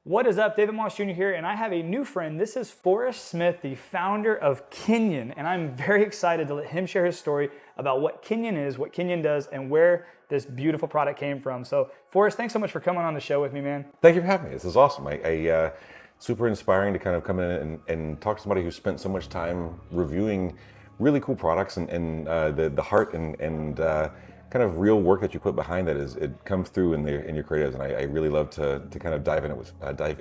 What is up? David Moss Jr. here, and I have a new friend. This is Forrest Smith, the founder of Kineon, and I'm very excited to let him share his story about what Kineon is, what Kineon does, and where this beautiful product came from. So, Forrest, thanks so much for coming on the show with me, man. Thank you for having me. This is awesome. Super inspiring to kind of come in and talk to somebody who spent so much time reviewing really cool products and the heart and kind of real work that you put behind that it comes through in your creatives, and I really love to kind of dive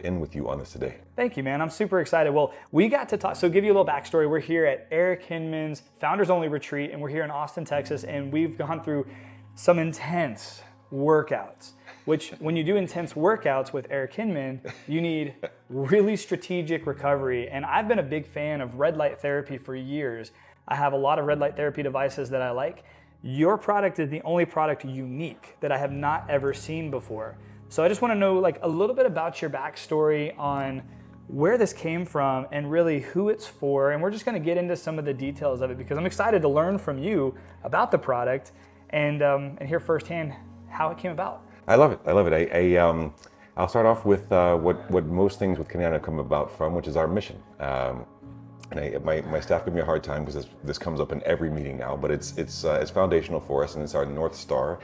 in with you on this today. Thank you, man. I'm super excited. Well, we got to talk. So, give you a little backstory. We're here at Eric Hinman's Founders Only Retreat, and we're here in Austin, Texas, and we've gone through some intense workouts. Which, when you do intense workouts with Eric Hinman, you need really strategic recovery. And I've been a big fan of red light therapy for years. I have a lot of red light therapy devices that I like. Your product is the only product unique that I have not ever seen before. So I just want to know like a little bit about your backstory on where this came from and really who it's for. And we're just going to get into some of the details of it because I'm excited to learn from you about the product and hear firsthand how it came about. I love it. I'll start off with what most things with Kineon have come about from, which is our mission. And my staff give me a hard time because this comes up in every meeting now, but it's foundational for us, and it's our North Star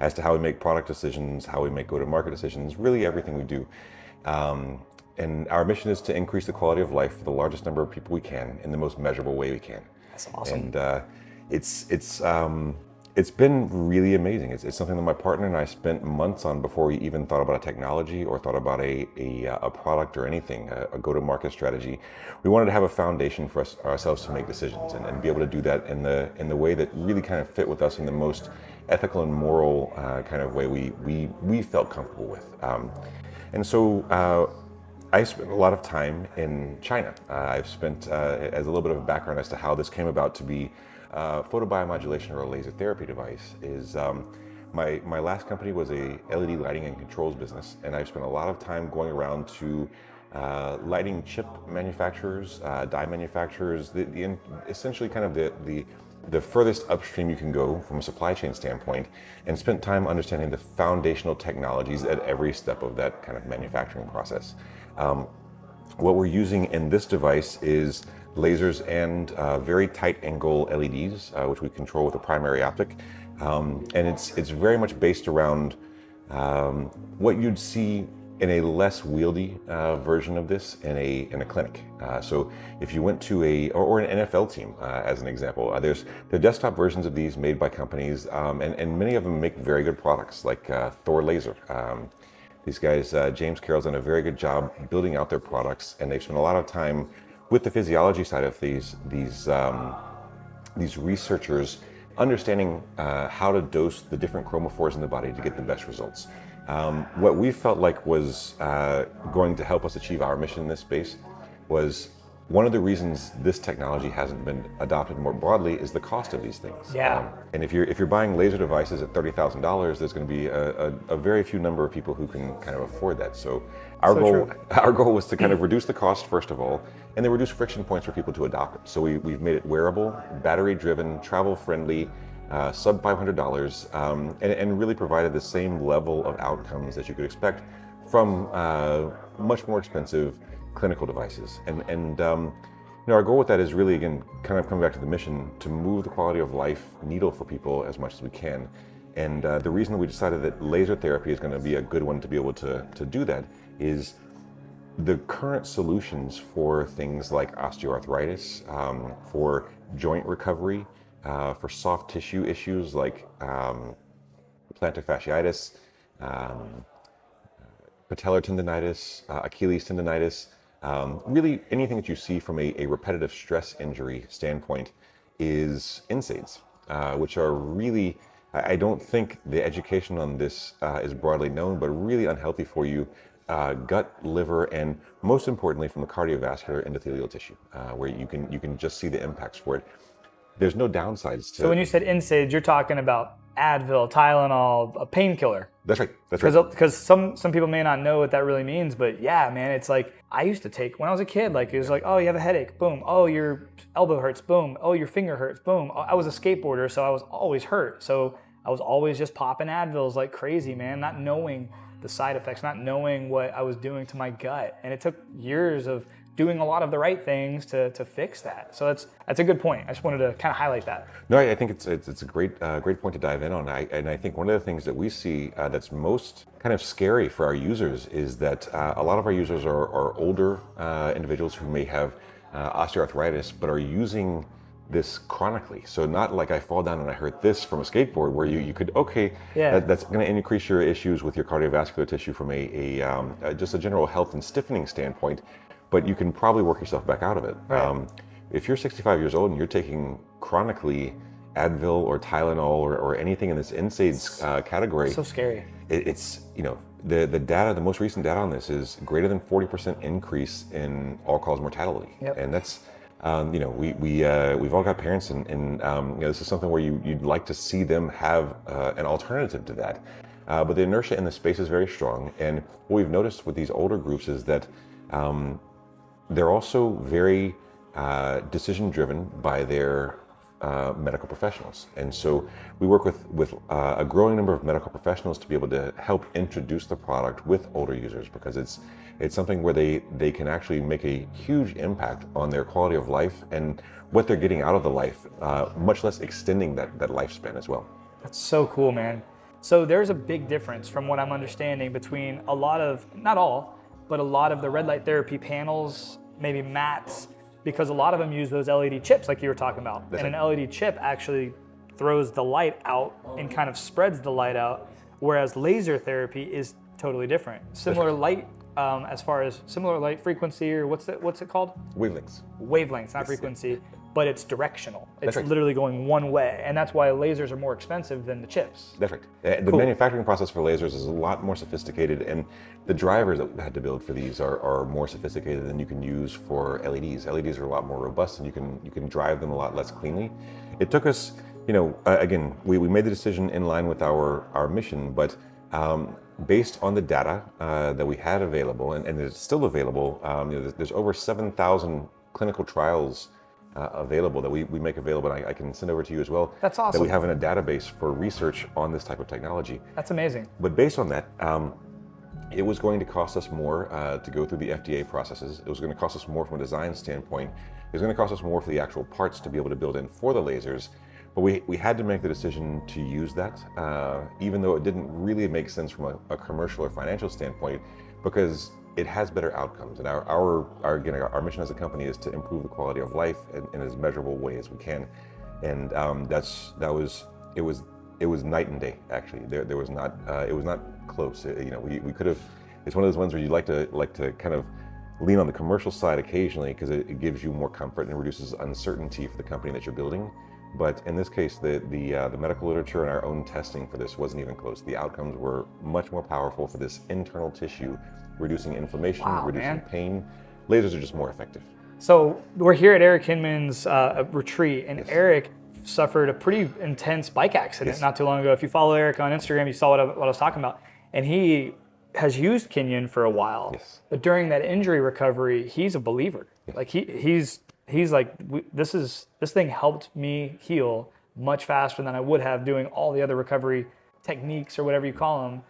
as to how we make product decisions, how we make go-to-market decisions, really everything we do. And our mission is to increase the quality of life for the largest number of people we can in the most measurable way we can. That's awesome. And it's been really amazing. It's something that my partner and I spent months on before we even thought about a technology or thought about a product or anything, a go-to-market strategy. We wanted to have a foundation for ourselves to make decisions and be able to do that in the way that really kind of fit with us in the most ethical and moral kind of way we felt comfortable with. And so I spent a lot of time in China. I've spent, as a little bit of a background as to how this came about to be photobiomodulation or a laser therapy device is my last company was a LED lighting and controls business, and I've spent a lot of time going around to lighting chip manufacturers, die manufacturers, essentially kind of the furthest upstream you can go from a supply chain standpoint, and spent time understanding the foundational technologies at every step of that kind of manufacturing process. What we're using in this device is lasers and very tight angle LEDs, which we control with a primary optic. And it's very much based around what you'd see in a less wieldy version of this in a clinic. So if you went to or an NFL team, as an example, there are desktop versions of these made by companies, and many of them make very good products, like Thor Laser. These guys, James Carroll's done a very good job building out their products, and they've spent a lot of time with the physiology side of these researchers understanding how to dose the different chromophores in the body to get the best results. What we felt like was going to help us achieve our mission in this space was one of the reasons this technology hasn't been adopted more broadly is the cost of these things. Yeah. And if you're buying laser devices at $30,000, there's going to be a very few number of people who can kind of afford that. So our goal was to kind of reduce the cost first of all, and then reduce friction points for people to adopt it. So we've made it wearable, battery-driven, travel-friendly, sub $500, and really provided the same level of outcomes that you could expect from much more expensive clinical devices. And our goal with that is really, again, kind of coming back to the mission to move the quality of life needle for people as much as we can. And the reason that we decided that laser therapy is going to be a good one to be able to do that is the current solutions for things like osteoarthritis, for joint recovery, for soft tissue issues like plantar fasciitis, patellar tendonitis, Achilles tendonitis, really anything that you see from a repetitive stress injury standpoint is NSAIDs, which are really, I don't think the education on this is broadly known, but really unhealthy for you, gut, liver, and most importantly from the cardiovascular endothelial tissue, where you can just see the impacts for it. There's no downsides to it. So when you said NSAIDs, you're talking about Advil, Tylenol, a painkiller. That's right. Because some people may not know what that really means, but yeah, man, it's like I used to take when I was a kid. Like it was like, oh, you have a headache, boom. Oh, your elbow hurts, boom. Oh, your finger hurts, boom. I was a skateboarder, so I was always hurt. So I was always just popping Advils like crazy, man, not knowing the side effects, not knowing what I was doing to my gut. And it took years of doing a lot of the right things to fix that. So that's a good point. I just wanted to kind of highlight that. No, I think it's a great point to dive in on. And I think one of the things that we see that's most kind of scary for our users is that a lot of our users are older individuals who may have osteoarthritis, but are using this chronically. So not like I fall down and I hurt this from a skateboard, where you could, that's going to increase your issues with your cardiovascular tissue from a just a general health and stiffening standpoint, but you can probably work yourself back out of it. Right. If you're 65 years old and you're taking chronically Advil or Tylenol or anything in this NSAIDs category, So scary. It's, the data, the most recent data on this is greater than 40% increase in all-cause mortality. Yep. And that's, we've all got parents, and this is something where you'd like to see them have an alternative to that. But the inertia in the space is very strong. And what we've noticed with these older groups is that they're also very decision-driven by their medical professionals. And so we work with a growing number of medical professionals to be able to help introduce the product with older users, because it's something where they can actually make a huge impact on their quality of life and what they're getting out of the life, much less extending that lifespan as well. That's so cool, man. So there's a big difference from what I'm understanding between a lot of, not all, but a lot of the red light therapy panels, maybe mats, because a lot of them use those LED chips like you were talking about. That's and an LED chip actually throws the light out and kind of spreads the light out, whereas laser therapy is totally different. Similar light, as far as similar light frequency, or what's it called? Wavelengths. Wavelengths, not frequency, but it's directional. It's right. literally going one way, and that's why lasers are more expensive than the chips. That's right. The manufacturing process for lasers is a lot more sophisticated, and the drivers that we had to build for these are more sophisticated than you can use for LEDs. LEDs are a lot more robust, and you can drive them a lot less cleanly. It took us, again, we made the decision in line with our mission, but based on the data that we had available, and it's still available, there's over 7,000 clinical trials available that we make available, and I can send over to you as well. That's awesome. That we have in a database for research on this type of technology. That's amazing. But based on that, it was going to cost us more to go through the FDA processes. It was going to cost us more from a design standpoint. It was going to cost us more for the actual parts to be able to build in for the lasers. But we had to make the decision to use that, even though it didn't really make sense from a commercial or financial standpoint, because it has better outcomes. And our mission as a company is to improve the quality of life in as measurable way as we can. And it was night and day, actually. There was not, it was not close. We could have, it's one of those ones where you like to kind of lean on the commercial side occasionally, because it gives you more comfort and reduces uncertainty for the company that you're building. But in this case, the medical literature and our own testing for this wasn't even close. The outcomes were much more powerful for this internal tissue, reducing inflammation, reducing pain. Lasers are just more effective. So we're here at Eric Hinman's retreat, and Yes. Eric suffered a pretty intense bike accident not too long ago. If you follow Eric on Instagram, you saw what I was talking about. And he has used Kineon for a while. Yes. But during that injury recovery, he's a believer. Yes. Like he's like, this thing helped me heal much faster than I would have doing all the other recovery techniques or whatever you call them.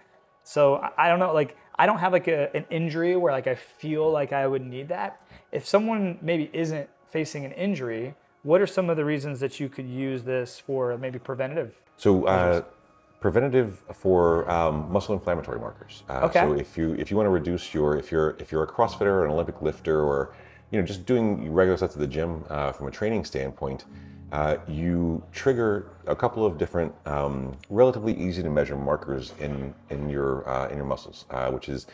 So I don't know, like I don't have like an injury where like I feel like I would need that. If someone maybe isn't facing an injury, what are some of the reasons that you could use this for maybe preventative? So preventative for muscle inflammatory markers. Okay. So if you want to reduce if you're a CrossFitter or an Olympic lifter, or just doing regular sets at the gym from a training standpoint, you trigger a couple of different relatively easy to measure markers in your muscles, which is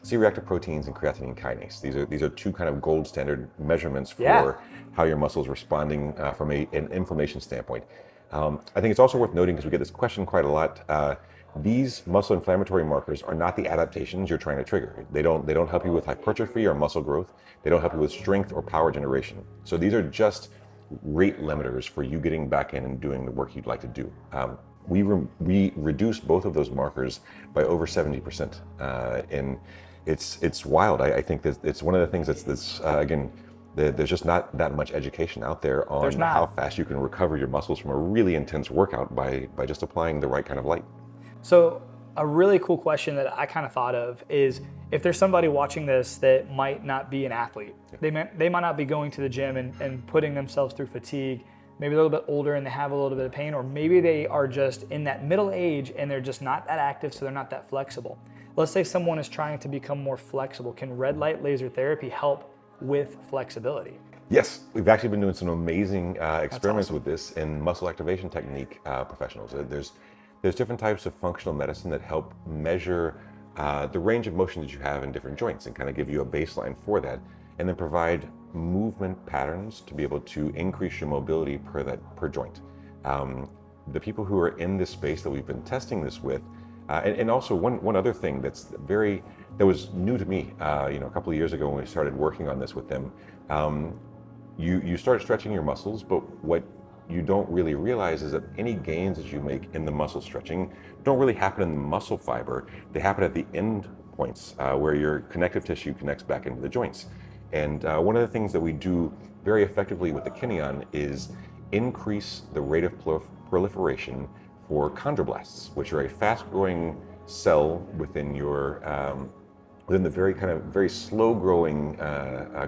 C-reactive proteins and creatine kinase. These are two kind of gold standard measurements for how your muscle's responding from an inflammation standpoint. I think it's also worth noting, because we get this question quite a lot. These muscle inflammatory markers are not the adaptations you're trying to trigger. They don't help you with hypertrophy or muscle growth. They don't help you with strength or power generation. So these are just rate limiters for you getting back in and doing the work you'd like to do. We reduce both of those markers by over 70%, and it's wild. I think that it's one of the things that's again, there's just not that much education out there on how fast you can recover your muscles from a really intense workout by just applying the right kind of light. So A really cool question that I kind of thought of is if there's somebody watching this that might not be an athlete, they might not be going to the gym and putting themselves through fatigue, maybe a little bit older and they have a little bit of pain, or maybe they are just in that middle age and they're just not that active, so they're not that flexible. Let's say someone is trying to become more flexible. Can red light laser therapy help with flexibility? Yes, we've actually been doing some amazing experiments with this in muscle activation technique professionals. There's different types of functional medicine that help measure the range of motion that you have in different joints and kind of give you a baseline for that, and then provide movement patterns to be able to increase your mobility per joint. The people who are in this space that we've been testing this with, and also one other thing that was new to me, a couple of years ago when we started working on this with them. You start stretching your muscles, but what you don't really realize is that any gains that you make in the muscle stretching don't really happen in the muscle fiber. They happen at the end points where your connective tissue connects back into the joints. And one of the things that we do very effectively with the Kineon is increase the rate of proliferation for chondroblasts, which are a fast-growing cell within the very slow-growing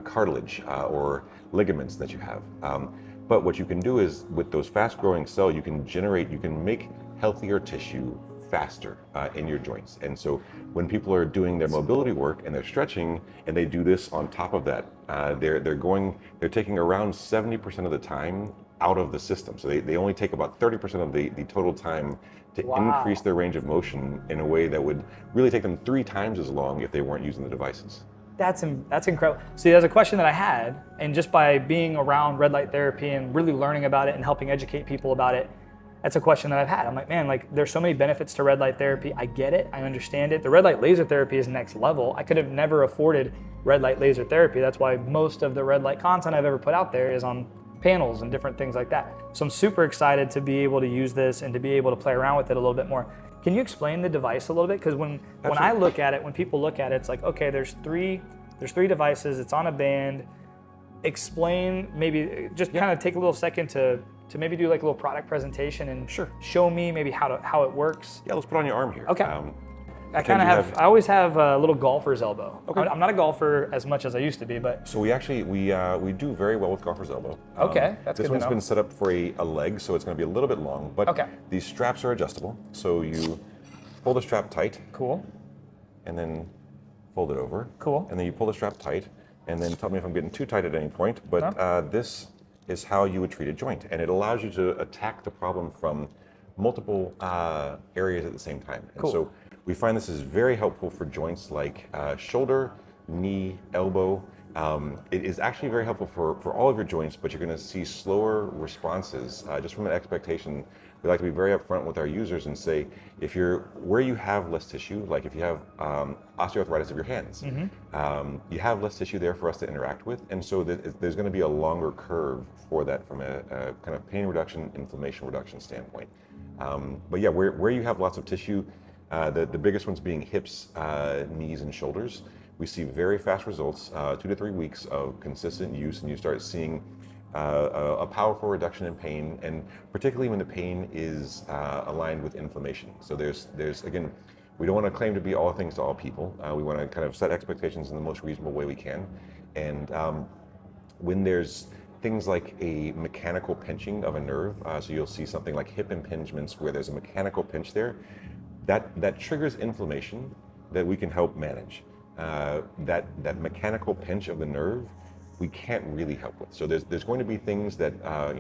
cartilage or ligaments that you have. But what you can do is with those fast-growing cells, you can make healthier tissue faster in your joints. And so when people are doing their mobility work and they're stretching and they do this on top of that, they're taking around 70% of the time out of the system. So they only take about 30% of the total time to increase their range of motion in a way that would really take them 3 times as long if they weren't using the devices. That's incredible. See, there's a question that I had, and just by being around red light therapy and really learning about it and helping educate people about it, that's a question that I've had. I'm like, man, there's so many benefits to red light therapy. I get it, I understand it. The red light laser therapy is next level. I could have never afforded red light laser therapy. That's why most of the red light content I've ever put out there is on panels and different things like that. So I'm super excited to be able to use this and to be able to play around with it a little bit more. Can you explain the device a little bit? Because when I look at it, when people look at it, it's like, okay, there's three devices, it's on a band. Explain, maybe just kind of take a little second to maybe do like a little product presentation and show me maybe how it works. Yeah, let's put it on your arm here. Okay. I always have a little golfer's elbow. Okay. I'm not a golfer as much as I used to be, but. So we do very well with golfer's elbow. Okay, that's good to know. This one's been set up for a leg, so it's going to be a little bit long, but these straps are adjustable. So you pull the strap tight. Cool. And then fold it over. Cool. And then you pull the strap tight, and then tell me if I'm getting too tight at any point, but this is how you would treat a joint, and it allows you to attack the problem from multiple areas at the same time. And so we find this is very helpful for joints like shoulder, knee, elbow. It is actually very helpful for all of your joints, but you're going to see slower responses just from an expectation. We like to be very upfront with our users and say, where you have less tissue, like if you have osteoarthritis of your hands, you have less tissue there for us to interact with, and so there's going to be a longer curve for that from a kind of pain reduction, inflammation reduction standpoint. But yeah, where you have lots of tissue, the biggest ones being hips, knees, and shoulders, we see very fast results, 2 to 3 weeks of consistent use, and you start seeing a powerful reduction in pain, and particularly when the pain is aligned with inflammation. So there's again, we don't want to claim to be all things to all people. We want to kind of set expectations in the most reasonable way we can. And when there's things like a mechanical pinching of a nerve, so you'll see something like hip impingements where there's a mechanical pinch there, that triggers inflammation that we can help manage. That mechanical pinch of the nerve, we can't really help with. So there's going to be things that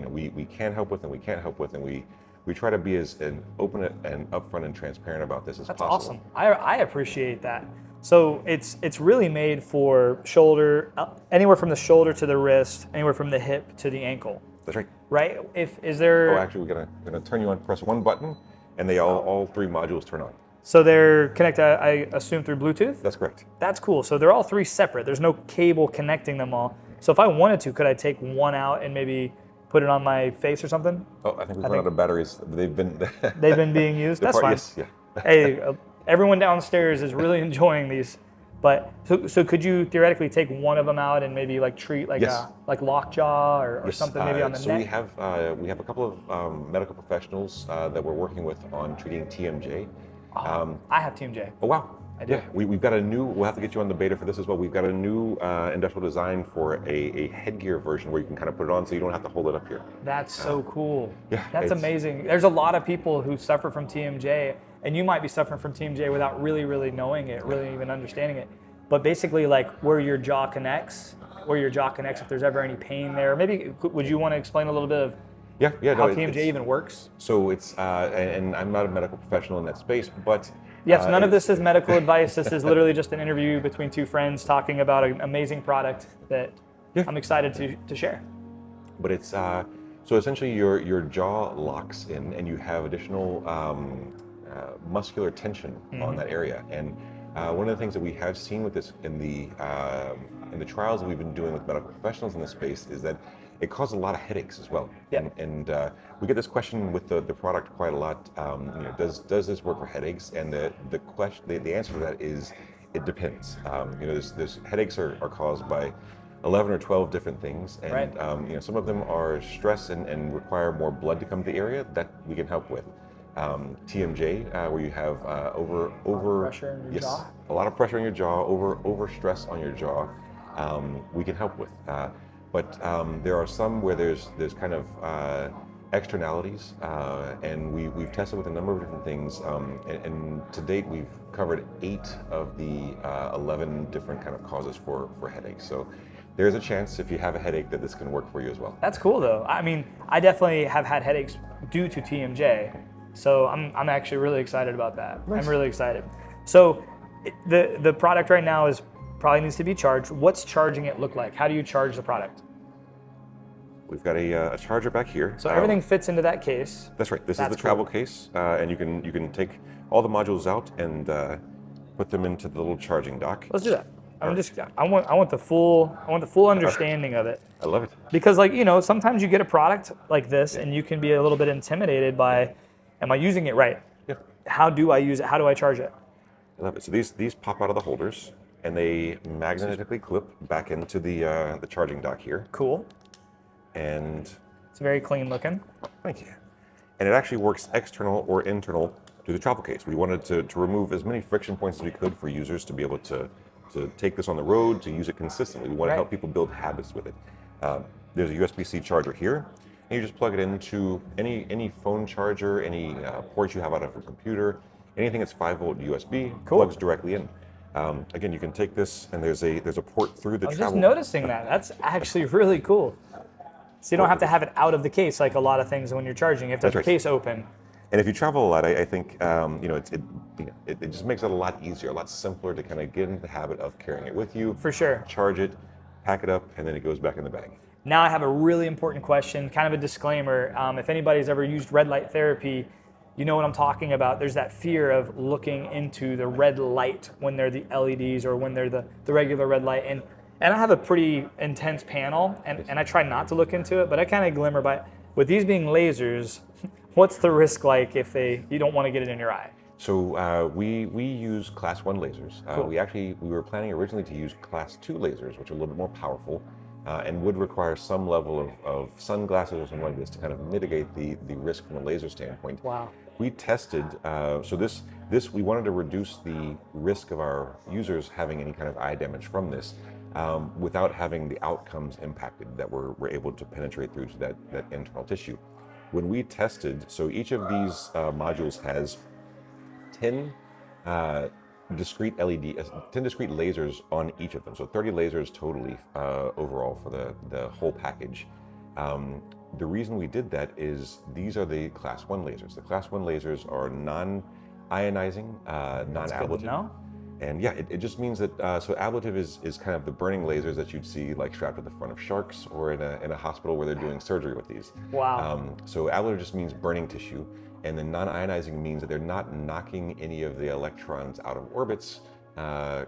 we can help with and we can't help with, and we try to be as open and upfront and transparent about this as possible. That's awesome. I appreciate that. So it's really made for shoulder, anywhere from the shoulder to the wrist, anywhere from the hip to the ankle. That's right. Right? Is there? Oh, actually, we're gonna turn you on. Press one button, and all 3 modules turn on. So they're connected, I assume, through Bluetooth? That's correct. That's cool. So they're all 3 separate. There's no cable connecting them all. So if I wanted to, could I take one out and maybe put it on my face or something? Oh, I think we've run out of batteries. They've been being used? That's fine. Yes, yeah. Hey, everyone downstairs is really enjoying these. But so could you theoretically take one of them out and maybe treat like lockjaw or something maybe on the neck? So we have a couple of medical professionals that we're working with on treating TMJ. I have TMJ. Oh, wow. I do. Yeah, we've got a new, we'll have to get you on the beta for this as well. We've got a new industrial design for a headgear version where you can kind of put it on so you don't have to hold it up here. That's so cool. Yeah, That's amazing. There's a lot of people who suffer from TMJ, and you might be suffering from TMJ without really knowing it, really even understanding it. But basically, like where your jaw connects, if there's ever any pain there, maybe would you want to explain a little bit of how TMJ even works? So it's, and I'm not a medical professional in that space, but yes, none of this is medical advice. This is literally just an interview between two friends talking about an amazing product that I'm excited to share. But it's, so essentially your jaw locks in and you have additional muscular tension on that area. And one of the things that we have seen with this in the trials that we've been doing with medical professionals in this space is that it causes a lot of headaches as well. Yeah. And we get this question with the product quite a lot. Does this work for headaches? And the answer to that is it depends. There's headaches are caused by 11 or 12 different things, and some of them are stress and require more blood to come to the area that we can help with. TMJ, where you have over pressure in your jaw. A lot of pressure in your jaw, over stress on your jaw, we can help with. But there are some where there's kind of externalities, and we've tested with a number of different things, and to date we've covered 8 of the 11 different kind of causes for headaches. So there's a chance if you have a headache that this can work for you as well. That's cool though. I mean, I definitely have had headaches due to TMJ, so I'm actually really excited about that. Nice. I'm really excited. So the product right now probably needs to be charged. What's charging it look like? How do you charge the product? We've got a charger back here. So everything fits into that case. That's right. This is the travel case, and you can take all the modules out and put them into the little charging dock. Let's do that. I want the full understanding of it. I love it. Because sometimes you get a product like this and you can be a little bit intimidated by, am I using it right? Yeah. How do I use it? How do I charge it? I love it. So these pop out of the holders and they magnetically clip back into the charging dock here. Cool. And it's very clean looking. Thank you. And it actually works external or internal to the travel case. We wanted to remove as many friction points as we could for users to be able to take this on the road, to use it consistently. We want to help people build habits with it. There's a USB-C charger here, and you just plug it into any phone charger, any ports you have out of a computer, anything that's 5-volt USB, plugs directly in. Again, you can take this, and there's a port through the travel. I was just noticing that. That's actually really cool. So you don't have to have it out of the case like a lot of things when you're charging. You have to have the case open. And if you travel a lot, I think it just makes it a lot easier, a lot simpler to kind of get into the habit of carrying it with you. For sure. Charge it, pack it up, and then it goes back in the bag. Now I have a really important question, kind of a disclaimer. If anybody's ever used red light therapy, you know what I'm talking about. There's that fear of looking into the red light when they're the LEDs or when they're the regular red light. And I have a pretty intense panel, and I try not to look into it, but I kind of glimmer by it. With these being lasers, what's the risk like if you don't want to get it in your eye? So we use class 1 lasers. Cool. We were planning originally to use class 2 lasers, which are a little bit more powerful and would require some level of sunglasses or something like this to kind of mitigate the risk from a laser standpoint. Wow. We tested, so this we wanted to reduce the risk of our users having any kind of eye damage from this without having the outcomes impacted that we're able to penetrate through to that internal tissue. When we tested, so each of these modules has 10 discrete 10 discrete lasers on each of them. So 30 lasers totally overall for the whole package. The reason we did that is these are the class 1 lasers. The class 1 lasers are non-ionizing, non-ablative. And yeah, it just means that, so ablative is kind of the burning lasers that you'd see like strapped at the front of sharks or in a hospital where they're doing surgery with these. Wow. So ablative just means burning tissue, and then non-ionizing means that they're not knocking any of the electrons out of orbits, and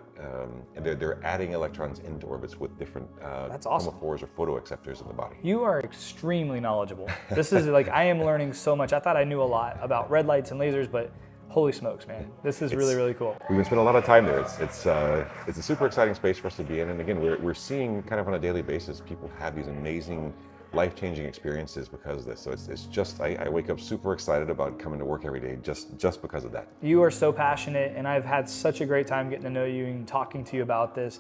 they're adding electrons into orbits with different That's awesome. chromophores or photoacceptors in the body. You are extremely knowledgeable. This is I am learning so much. I thought I knew a lot about red lights and lasers, but holy smokes, man. This is really, really cool. We've been spending a lot of time there. It's a super exciting space for us to be in. And again, we're seeing kind of on a daily basis, people have these amazing life-changing experiences because of this. So it's just, I wake up super excited about coming to work every day just because of that. You are so passionate, and I've had such a great time getting to know you and talking to you about this.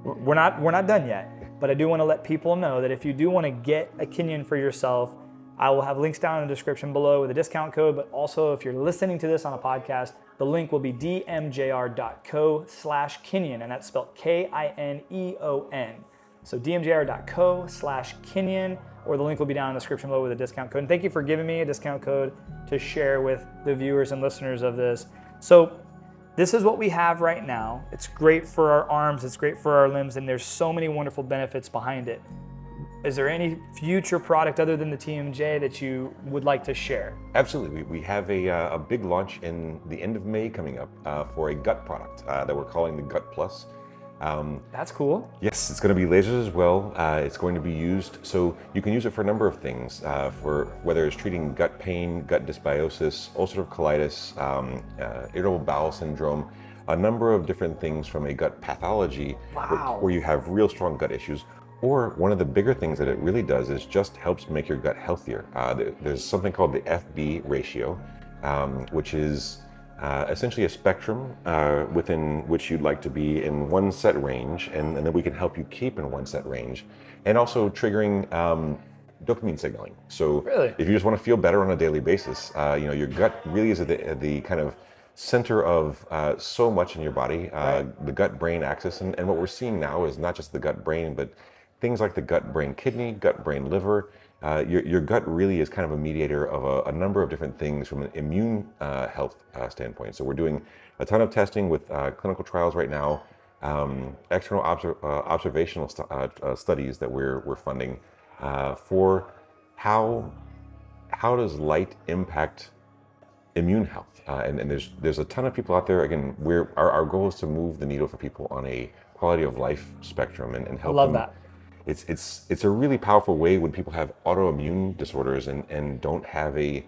We're not done yet, but I do want to let people know that if you do want to get a Kineon for yourself, I will have links down in the description below with a discount code, but also if you're listening to this on a podcast, the link will be dmjr.co/Kineon, and that's spelled Kineon. So dmjr.co/Kineon, or the link will be down in the description below with a discount code. And thank you for giving me a discount code to share with the viewers and listeners of this. So this is what we have right now. It's great for our arms, it's great for our limbs, and there's so many wonderful benefits behind it. Is there any future product other than the TMJ that you would like to share? Absolutely. We have a big launch in the end of May coming up for a gut product that we're calling the Gut Plus. That's cool. Yes, it's going to be lasers as well. It's going to be used, so you can use it for a number of things, for whether it's treating gut pain, gut dysbiosis, ulcerative colitis, irritable bowel syndrome, a number of different things from a gut pathology. Wow. Where you have real strong gut issues. Or one of the bigger things that it really does is just helps make your gut healthier. There's something called the FB ratio, which is essentially a spectrum within which you'd like to be in one set range, and then we can help you keep in one set range, and also triggering dopamine signaling. So really? If you just want to feel better on a daily basis, your gut really is at the kind of center of so much in your body, the gut-brain axis, and what we're seeing now is not just the gut-brain, but things like the gut-brain kidney, gut-brain liver. Your gut really is kind of a mediator of a number of different things from an immune health standpoint. So we're doing a ton of testing with clinical trials right now, external observational studies that we're funding for how does light impact immune health. And there's a ton of people out there. Again, our goal is to move the needle for people on a quality of life spectrum and help them. I love that. It's a really powerful way when people have autoimmune disorders and don't have really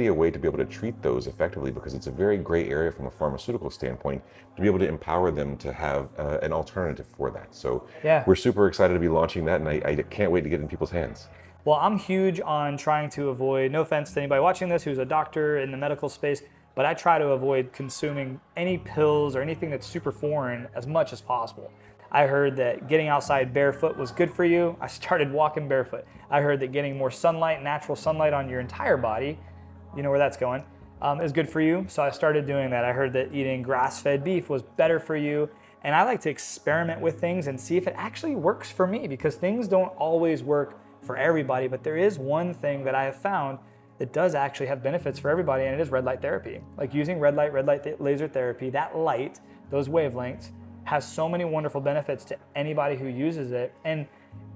a way to be able to treat those effectively, because it's a very gray area from a pharmaceutical standpoint to be able to empower them to have an alternative for that. So we're super excited to be launching that, and I can't wait to get it in people's hands. Well, I'm huge on trying to avoid, no offense to anybody watching this who's a doctor in the medical space, but I try to avoid consuming any pills or anything that's super foreign as much as possible. I heard that getting outside barefoot was good for you. I started walking barefoot. I heard that getting more sunlight, natural sunlight on your entire body, you know where that's going, is good for you. So I started doing that. I heard that eating grass-fed beef was better for you. And I like to experiment with things and see if it actually works for me, because things don't always work for everybody. But there is one thing that I have found that does actually have benefits for everybody, and it is red light therapy. Like using red light laser therapy, that light, those wavelengths, has so many wonderful benefits to anybody who uses it. And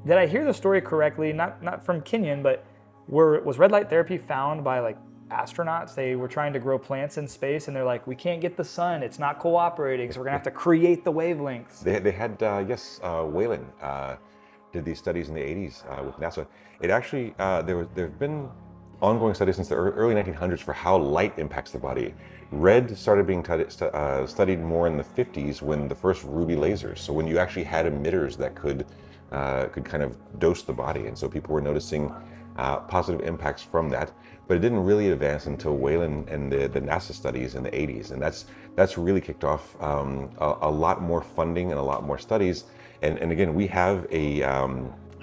did I hear the story correctly? Not from Kineon, but was red light therapy found by like astronauts? They were trying to grow plants in space, and they're like, we can't get the sun, it's not cooperating, so we're gonna have to create the wavelengths. They had Whalen did these studies in the 80s with NASA. It actually there've been ongoing studies since the early 1900s for how light impacts the body. Red started being studied more in the 50s when the first ruby lasers. So when you actually had emitters that could kind of dose the body, and so people were noticing positive impacts from that. But it didn't really advance until Whalen and the NASA studies in the 80s, and that's really kicked off a lot more funding and a lot more studies. And again, we have a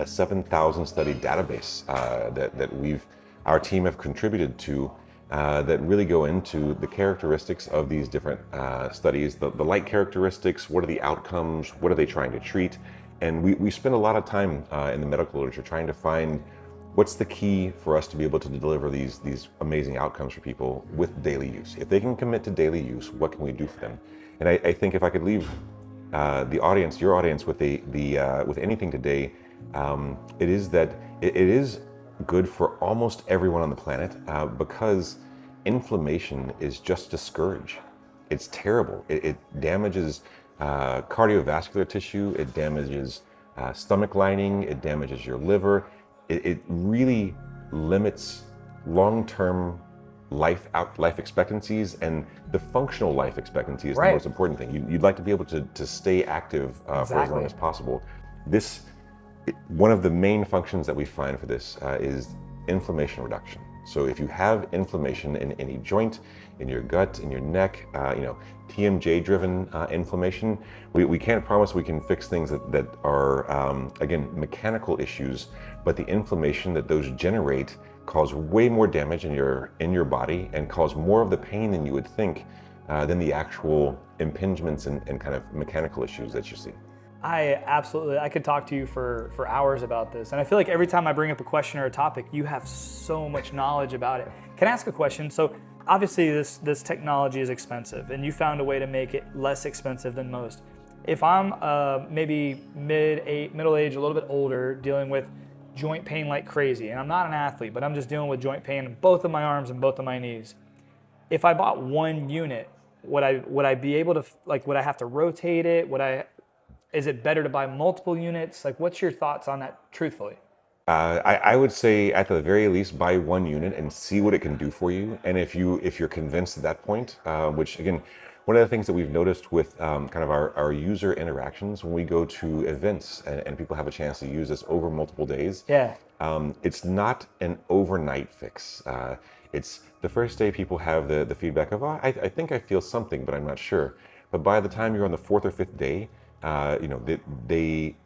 7,000 study database that our team have contributed to, that really go into the characteristics of these different studies, the light characteristics, what are the outcomes, what are they trying to treat. And we spend a lot of time in the medical literature trying to find what's the key for us to be able to deliver these amazing outcomes for people with daily use. If they can commit to daily use, what can we do for them? And I think if I could leave the audience, your audience, with anything today, it is that it is good for almost everyone on the planet, because inflammation is just a scourge. It's terrible. It damages cardiovascular tissue, it damages stomach lining, it damages your liver. It really limits long-term life expectancies, and the functional life expectancy is the most important thing. You'd like to be able to stay active for as long as possible. This One of the main functions that we find for this is inflammation reduction. So if you have inflammation in any joint, in your gut, in your neck, TMJ-driven inflammation, we can't promise we can fix things that are, again, mechanical issues, but the inflammation that those generate cause way more damage in your body and cause more of the pain than you would think than the actual impingements and kind of mechanical issues that you see. I could talk to you for hours about this. And I feel like every time I bring up a question or a topic, you have so much knowledge about it. Can I ask a question? So obviously this technology is expensive and you found a way to make it less expensive than most. If I'm maybe middle age, a little bit older, dealing with joint pain like crazy, and I'm not an athlete, but I'm just dealing with joint pain in both of my arms and both of my knees. If I bought one unit, would I be able to, would I have to rotate it? Is it better to buy multiple units? What's your thoughts on that, truthfully? I would say at the very least buy one unit and see what it can do for you. And if you're convinced at that point, which again, one of the things that we've noticed with kind of our user interactions when we go to events and people have a chance to use this over multiple days, it's not an overnight fix. It's the first day people have the feedback of, I think I feel something, but I'm not sure. But by the time you're on the 4th or 5th day,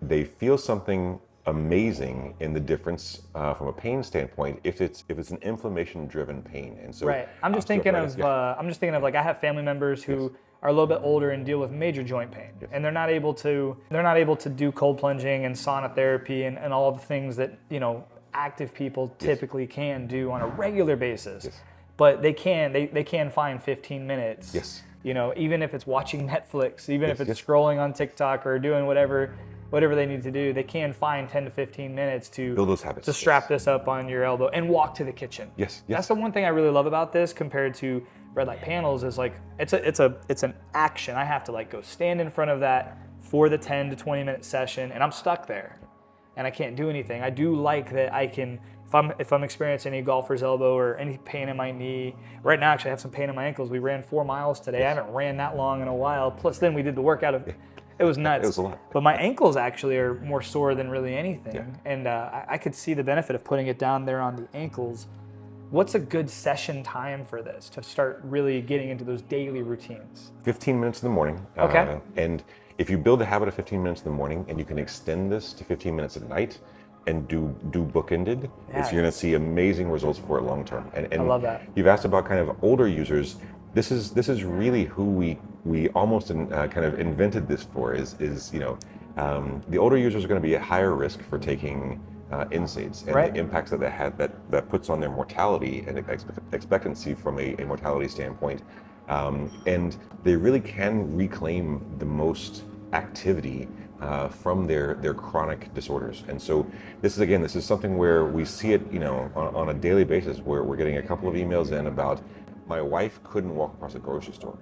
they feel something amazing in the difference from a pain standpoint if it's an inflammation driven pain. And so right. I'm just thinking of I have family members who are a little bit older and deal with major joint pain, and they're not able to do cold plunging and sauna therapy and all the things that active people typically can do on a regular basis. But they can find 15 minutes. Even if it's watching Netflix, even if it's scrolling on TikTok or doing whatever they need to do, they can find 10 to 15 minutes to build those habits, to strap this up on your elbow and walk to the kitchen. That's the one thing I really love about this compared to red light panels is it's an action. I have to go stand in front of that for the 10 to 20 minute session, and I'm stuck there and I can't do anything. I do like that I can, if I'm experiencing any golfer's elbow or any pain in my knee. Right now, actually, I have some pain in my ankles. We ran 4 miles today. I haven't ran that long in a while. Plus, then we did the workout it was nuts. It was a lot. But my ankles actually are more sore than really anything. And I could see the benefit of putting it down there on the ankles. What's a good session time for this to start really getting into those daily routines? 15 minutes in the morning. Okay. And if you build a habit of 15 minutes in the morning and you can extend this to 15 minutes at night and do bookended, you're going to see amazing results for it long term. And I love that. You've asked about kind of older users. This is really who we almost kind of invented this for. The older users are going to be at higher risk for taking NSAIDs and the impacts that puts on their mortality and expectancy from a mortality standpoint. And they really can reclaim the most activity from their chronic disorders. And so this is something where we see it on a daily basis, where we're getting a couple of emails in about my wife couldn't walk across a grocery store.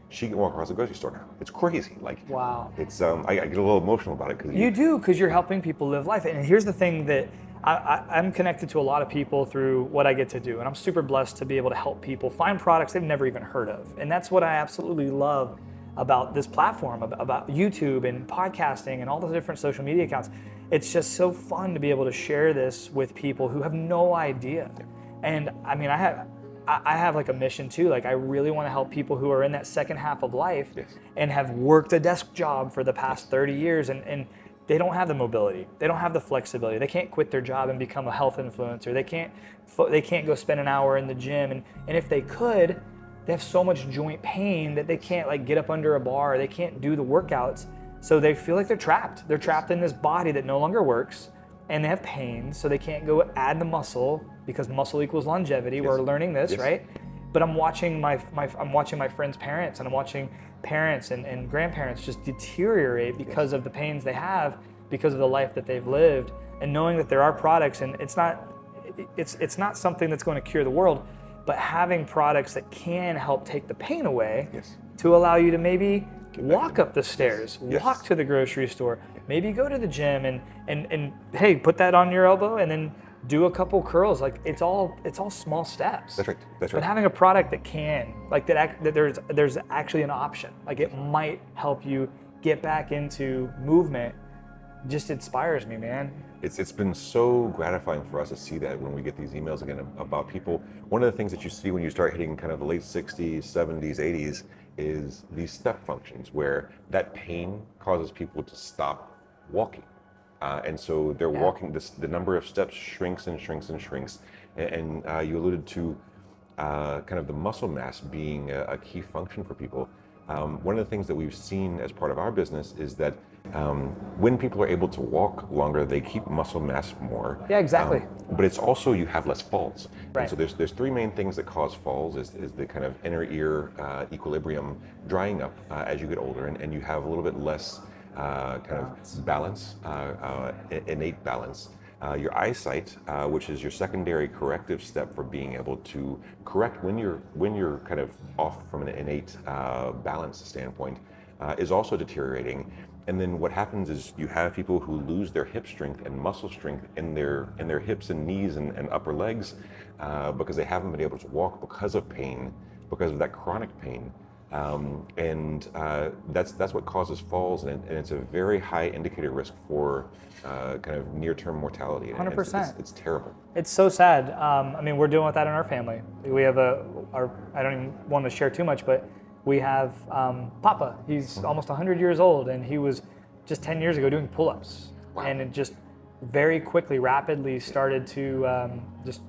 She can walk across the grocery store now. It's crazy. Wow. It's I get a little emotional about it because you're helping people live life. And here's the thing that I'm connected to a lot of people through what I get to do, and I'm super blessed to be able to help people find products they've never even heard of. And that's what I absolutely love about this platform, about YouTube and podcasting and all the different social media accounts. It's just so fun to be able to share this with people who have no idea. And I mean, I have a mission too. I really want to help people who are in that second half of life and have worked a desk job for the past 30 years and they don't have the mobility. They don't have the flexibility. They can't quit their job and become a health influencer. They can't go spend an hour in the gym. And if they could, they have so much joint pain that they can't get up under a bar. They can't do the workouts. So they feel like they're trapped. They're trapped in this body that no longer works. And they have pain, so they can't go add the muscle because muscle equals longevity. We're learning this, right? But I'm watching my friends' parents, and I'm watching parents and grandparents just deteriorate because of the pains they have, because of the life that they've lived, and knowing that there are products, and it's not something that's going to cure the world, but having products that can help take the pain away to allow you to maybe walk up the stairs, walk to the grocery store, maybe go to the gym and hey, put that on your elbow and then do a couple curls. It's all small steps. That's right. But having a product that can, that there's actually an option. It might help you get back into movement just inspires me, man. It's been so gratifying for us to see that when we get these emails again about people. One of the things that you see when you start hitting kind of the late 60s, 70s, 80s is these step functions where that pain causes people to stop walking. And so they're walking, the number of steps shrinks and shrinks and shrinks. And you alluded to kind of the muscle mass being a key function for people. One of the things that we've seen as part of our business is that when people are able to walk longer, they keep muscle mass more. Yeah, exactly. But it's also you have less falls. Right. And so there's three main things that cause falls: is the kind of inner ear equilibrium drying up as you get older, and you have a little bit less kind of balance, innate balance. Your eyesight, which is your secondary corrective step for being able to correct when you're kind of off from an innate balance standpoint, is also deteriorating. And then what happens is you have people who lose their hip strength and muscle strength in their hips and knees and upper legs because they haven't been able to walk because of pain, because of that chronic pain. And that's what causes falls, and it's a very high indicator risk for kind of near-term mortality. 100%. It's terrible. It's so sad. I mean, we're dealing with that in our family. We have I don't even want to share too much, but we have Papa. He's almost 100 years old, and he was just 10 years ago doing pull-ups. Wow. And it just very quickly, rapidly started to just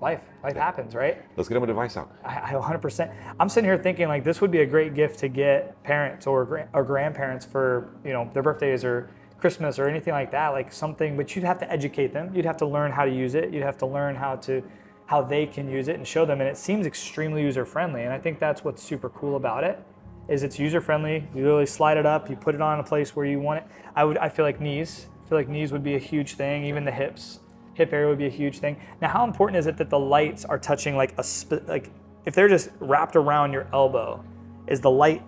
life happens, right? Let's get him a device out. I 100%. I'm sitting here thinking like this would be a great gift to get parents or grandparents for their birthdays or Christmas or anything like that, like something. But you'd have to educate them. You'd have to learn how to use it. You'd have to learn how they can use it and show them. And it seems extremely user friendly. And I think that's what's super cool about it. Is it's user friendly. You literally slide it up. You put it on a place where you want it. I feel like knees would be a huge thing. Even the hips. Hip area would be a huge thing. Now, how important is it that the lights are touching like if they're just wrapped around your elbow, is the light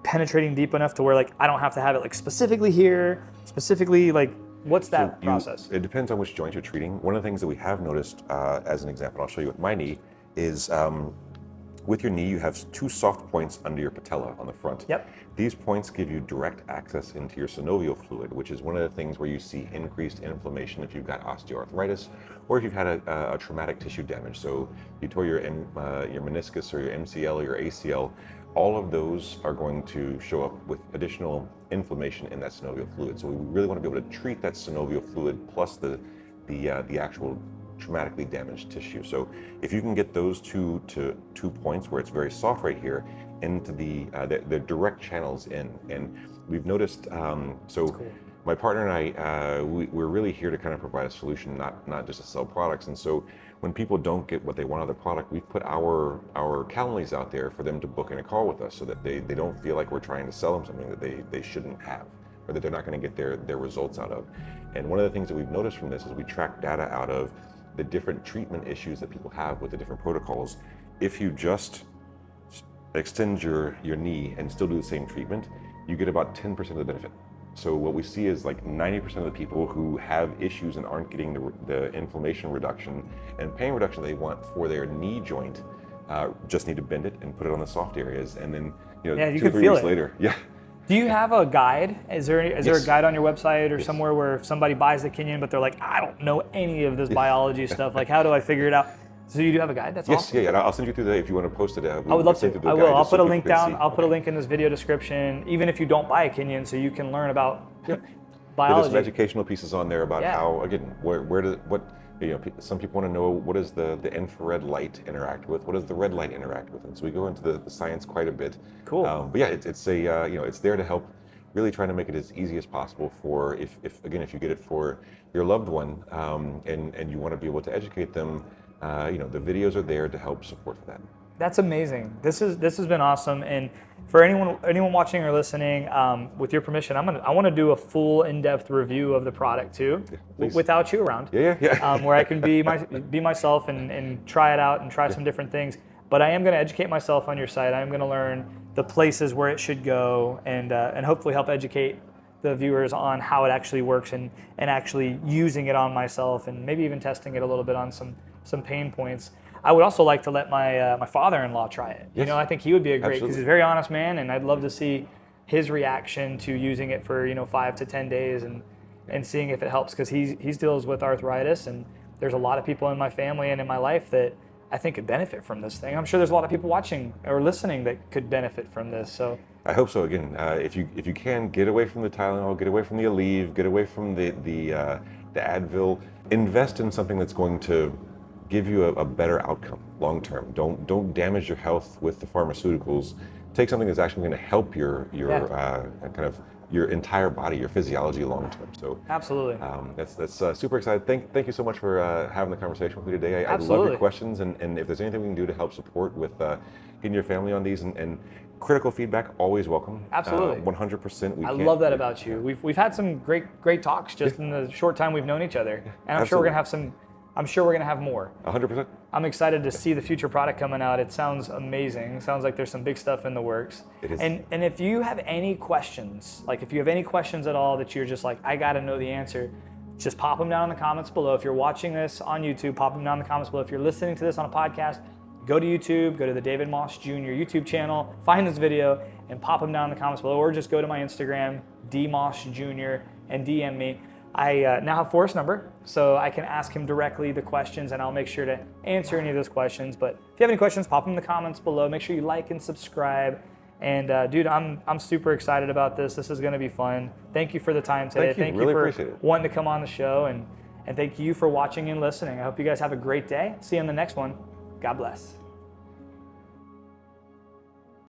penetrating deep enough to where like I don't have to have it like specifically here, like what's that process? It depends on which joint you're treating. One of the things that we have noticed, as an example, I'll show you with my knee, is with your knee you have two soft points under your patella on the front. Yep. These points give you direct access into your synovial fluid, which is one of the things where you see increased inflammation if you've got osteoarthritis or if you've had a traumatic tissue damage. So you tore your meniscus or your MCL or your ACL. All of those are going to show up with additional inflammation in that synovial fluid. So we really want to be able to treat that synovial fluid plus the actual traumatically damaged tissue. So if you can get those two points where it's very soft right here into the direct channels in, and we've noticed, so cool. My partner and I, we're really here to kind of provide a solution, not just to sell products. And so when people don't get what they want out of the product, we've put our Calendlies out there for them to book in a call with us so that they don't feel like we're trying to sell them something that they shouldn't have, or that they're not going to get their results out of. And one of the things that we've noticed from this is we track data out of the different treatment issues that people have with the different protocols. If you just extend your knee and still do the same treatment, you get about 10% of the benefit. So what we see is like 90% of the people who have issues and aren't getting the inflammation reduction and pain reduction they want for their knee joint, just need to bend it and put it on the soft areas, and then 2 or 3 weeks later. Yeah. Do you have a guide? Is there a guide on your website or somewhere where if somebody buys the Kineon but they're like, I don't know any of this biology stuff, like how do I figure it out? So you do have a guide? That's awesome. Yeah. I'll send you through that if you want to post it. I would love to. I will. I'll put a link down. I'll put a link in this video description, even if you don't buy a Kineon, so you can learn about biology. There's some educational pieces on there about how, again, some people want to know what does the infrared light interact with, what does the red light interact with, and so we go into the science quite a bit. Cool. But yeah, it's there to help, really trying to make it as easy as possible for if you get it for your loved one, and you want to be able to educate them. The videos are there to help support for that. That's amazing. This has been awesome. And for anyone watching or listening, with your permission, I want to do a full in-depth review of the product too, without you around. Yeah. Where I can be myself and try it out and try some different things. But I am going to educate myself on your site. I am going to learn the places where it should go and hopefully help educate the viewers on how it actually works and actually using it on myself and maybe even testing it a little bit on some pain points. I would also like to let my father-in-law try it. Yes. I think he would be a great, because he's a very honest man, and I'd love to see his reaction to using it for 5 to 10 days and seeing if it helps, because he deals with arthritis, and there's a lot of people in my family and in my life that I think could benefit from this thing. I'm sure there's a lot of people watching or listening that could benefit from this. So I hope so. Again, if you can, get away from the Tylenol, get away from the Aleve, get away from the Advil. Invest in something that's going to give you a better outcome long term. Don't damage your health with the pharmaceuticals. Take something that's actually going to help your kind of your entire body, your physiology long term. So absolutely, that's super excited. Thank you so much for having the conversation with me today. I love your questions, and if there's anything we can do to help support with getting your family on these and critical feedback, always welcome. Absolutely, 100%. I love that about you. We've had some great talks just in the short time we've known each other, and I'm sure we're gonna have some. I'm sure we're gonna have more. 100%. I'm excited to see the future product coming out. It sounds amazing. It sounds like there's some big stuff in the works. It is. And if you have any questions, like if you have any questions at all that you're just like, I gotta know the answer, just pop them down in the comments below. If you're watching this on YouTube, pop them down in the comments below. If you're listening to this on a podcast, go to YouTube, go to the David Moss Jr. YouTube channel, find this video, and pop them down in the comments below, or just go to my Instagram, dmossjr, and DM me. I now have Forrest's number, so I can ask him directly the questions, and I'll make sure to answer any of those questions. But if you have any questions, pop them in the comments below. Make sure you like and subscribe. And dude, I'm super excited about this. This is going to be fun. Thank you for the time today. Thank you. Really appreciate it. Wanting to come on the show, and thank you for watching and listening. I hope you guys have a great day. See you on the next one. God bless.